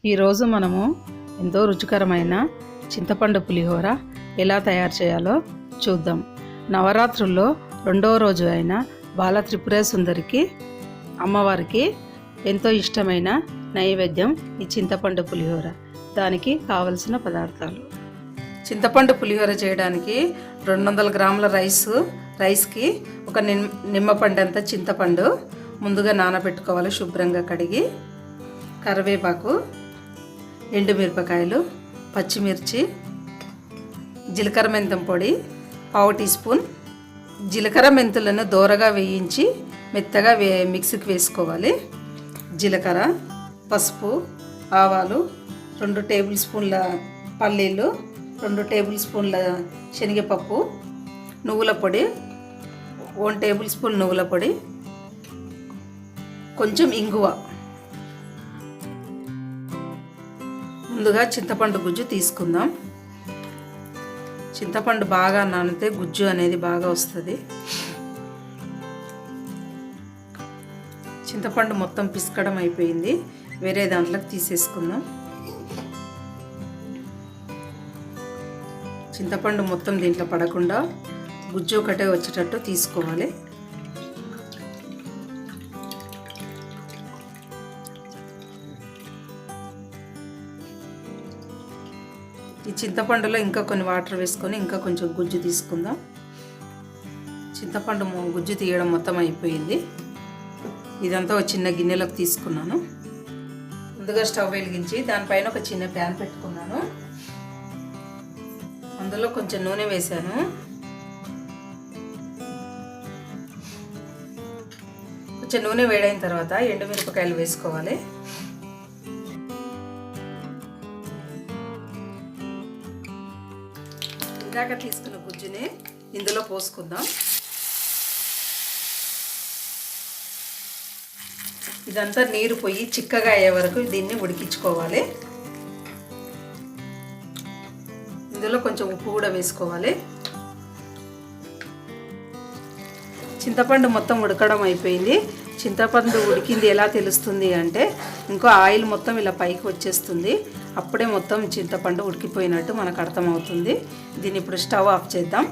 ఈరోజు మనము ఎంతో రుచికరమైన చింతపండు పులిహోర ఎలా తయారు చేయాలో చూద్దాం. నవరాత్రుల్లో రెండవ రోజు అయిన బాల త్రిపుర సుందరికి అమ్మవారికి ఎంతో ఇష్టమైన నైవేద్యం ఈ చింతపండు పులిహోర. దానికి కావలసిన పదార్థాలు: చింతపండు పులిహోర చేయడానికి 200 గ్రాముల రైస్కి ఒక నిమ్మపండు అంత చింతపండు ముందుగా నానబెట్టుకోవాలి. శుభ్రంగా కడిగి కరివేపాకు, ఎండుమిరపకాయలు, పచ్చిమిర్చి, జీలకర్ర మెంతం పొడి 1/2 టీ స్పూన్. జీలకర్ర మెంతులను దోరగా వేయించి మెత్తగా మిక్సీకి వేసుకోవాలి. జీలకర్ర, పసుపు, ఆవాలు, 2 టేబుల్ స్పూన్ల పల్లీలు, 2 టేబుల్ స్పూన్ల శనగపప్పు, నువ్వుల పొడి 1 టేబుల్ స్పూన్ నువ్వుల పొడి, కొంచెం ఇంగువ. ముందుగా చింతపండు గుజ్జు తీసుకుందాం. చింతపండు బాగా నానితే గుజ్జు అనేది బాగా వస్తుంది. చింతపండు మొత్తం పిసకడం అయిపోయింది. వేరే దాంట్లోకి తీసేసుకుందాం. చింతపండు మొత్తం దీంట్లో పడకుండా గుజ్జు ఒకటే వచ్చేటట్టు తీసుకోవాలి. ఈ చింతపండులో ఇంకా కొన్ని వాటర్ వేసుకొని ఇంకా కొంచెం గుజ్జు తీసుకుందాం. చింతపండు గుజ్జు తీయడం మొత్తం అయిపోయింది. ఇదంతా ఒక చిన్న గిన్నెలోకి తీసుకున్నాను. ముందుగా స్టవ్ వెలిగించి దానిపైన ఒక చిన్న ప్యాన్ పెట్టుకున్నాను. అందులో కొంచెం నూనె వేసాను. కొంచెం నూనె వేడైన తర్వాత ఎండుమిరపకాయలు వేసుకోవాలి. ఇందాక తీసుకున్న గుజ్జుని ఇందులో పోసుకుందాం. ఇదంతా నీరు పోయి చిక్కగా అయ్యే వరకు దీన్ని ఉడికించుకోవాలి. ఇందులో కొంచెం ఉప్పు కూడా వేసుకోవాలి. చింతపండు మొత్తం ఉడకడం అయిపోయింది. చింతపండు ఉడికింది ఎలా తెలుస్తుంది అంటే ఇంకో ఆయిల్ మొత్తం ఇలా పైకి వచ్చేస్తుంది. అప్పుడే మొత్తం చింతపండు ఉడికిపోయినట్టు మనకు అర్థమవుతుంది. దీన్ని ఇప్పుడు స్టవ్ ఆఫ్ చేద్దాం.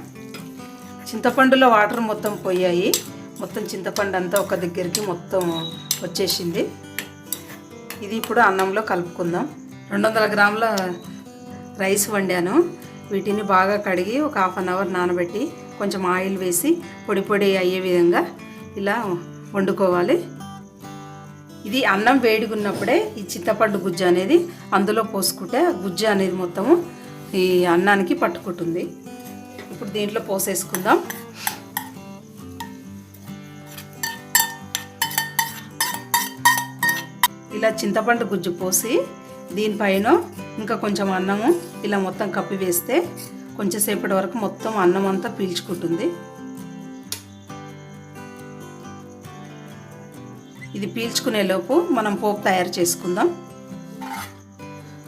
చింతపండులో వాటర్ మొత్తం పోయాయి. మొత్తం చింతపండు అంతా ఒక దగ్గరికి మొత్తం వచ్చేసింది. ఇది ఇప్పుడు అన్నంలో కలుపుకుందాం. 200 గ్రాముల రైస్ వండాను. వీటిని బాగా కడిగి ఒక 1/2 అవర్ నానబెట్టి కొంచెం ఆయిల్ వేసి పొడి పొడి అయ్యే విధంగా ఇలా వండుకోవాలి. ఇది అన్నం వేడిగున్నప్పుడే ఈ చింతపండు గుజ్జు అనేది అందులో పోసుకుంటే గుజ్జు అనేది మొత్తము ఈ అన్నానికి పట్టుకుంటుంది. ఇప్పుడు దీంట్లో పోసేసుకుందాం. ఇలా చింతపండు గుజ్జు పోసి దీనిపైన ఇంకా కొంచెం అన్నము ఇలా మొత్తం కప్పి వేస్తే కొంచెం సేపటి వరకు మొత్తం అన్నం అంతా పీల్చుకుంటుంది. ఇది పీల్చుకునే లోపు మనం పోపు తయారు చేసుకుందాం.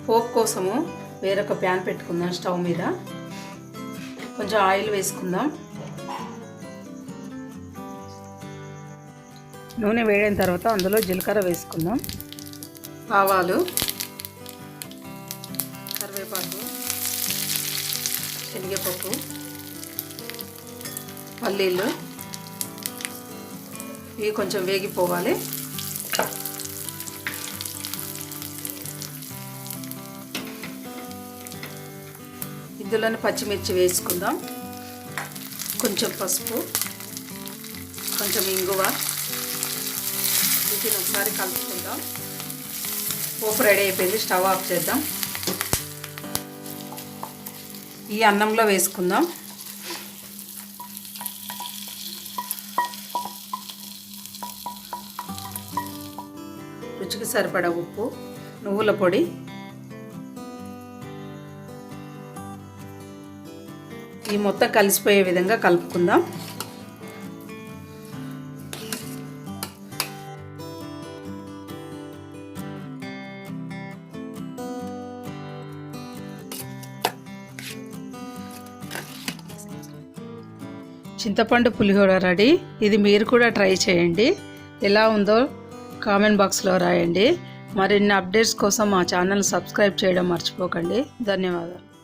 పోపు కోసము వేరొక ప్యాన్ పెట్టుకుందాం. స్టవ్ మీద కొంచెం ఆయిల్ వేసుకుందాం. నూనె వేడైన తర్వాత అందులో జీలకర్ర వేసుకుందాం. ఆవాలు, కరివేపాకు, శనగపప్పు, పల్లీలు ఇవి కొంచెం వేగిపోవాలి. ఇందులోనే పచ్చిమిర్చి వేసుకుందాం. కొంచెం పసుపు, కొంచెం ఇంగువ. వీటిని ఒకసారి కలుపుకుందాం. పోపు రెడీ అయిపోయింది. స్టవ్ ఆఫ్ చేద్దాం. ఈ అన్నంలో వేసుకుందాం. రుచికి సరిపడా ఉప్పు, నువ్వుల పొడి, ఈ మొత్తం కలిసిపోయే విధంగా కలుపుకుందాం. చింతపండు పులిహోర రెడీ. ఇది మీరు కూడా ట్రై చేయండి. ఎలా ఉందో కామెంట్ బాక్స్లో రాయండి. మరిన్ని అప్డేట్స్ కోసం మా ఛానల్ సబ్స్క్రైబ్ చేయడం మర్చిపోకండి. ధన్యవాదాలు.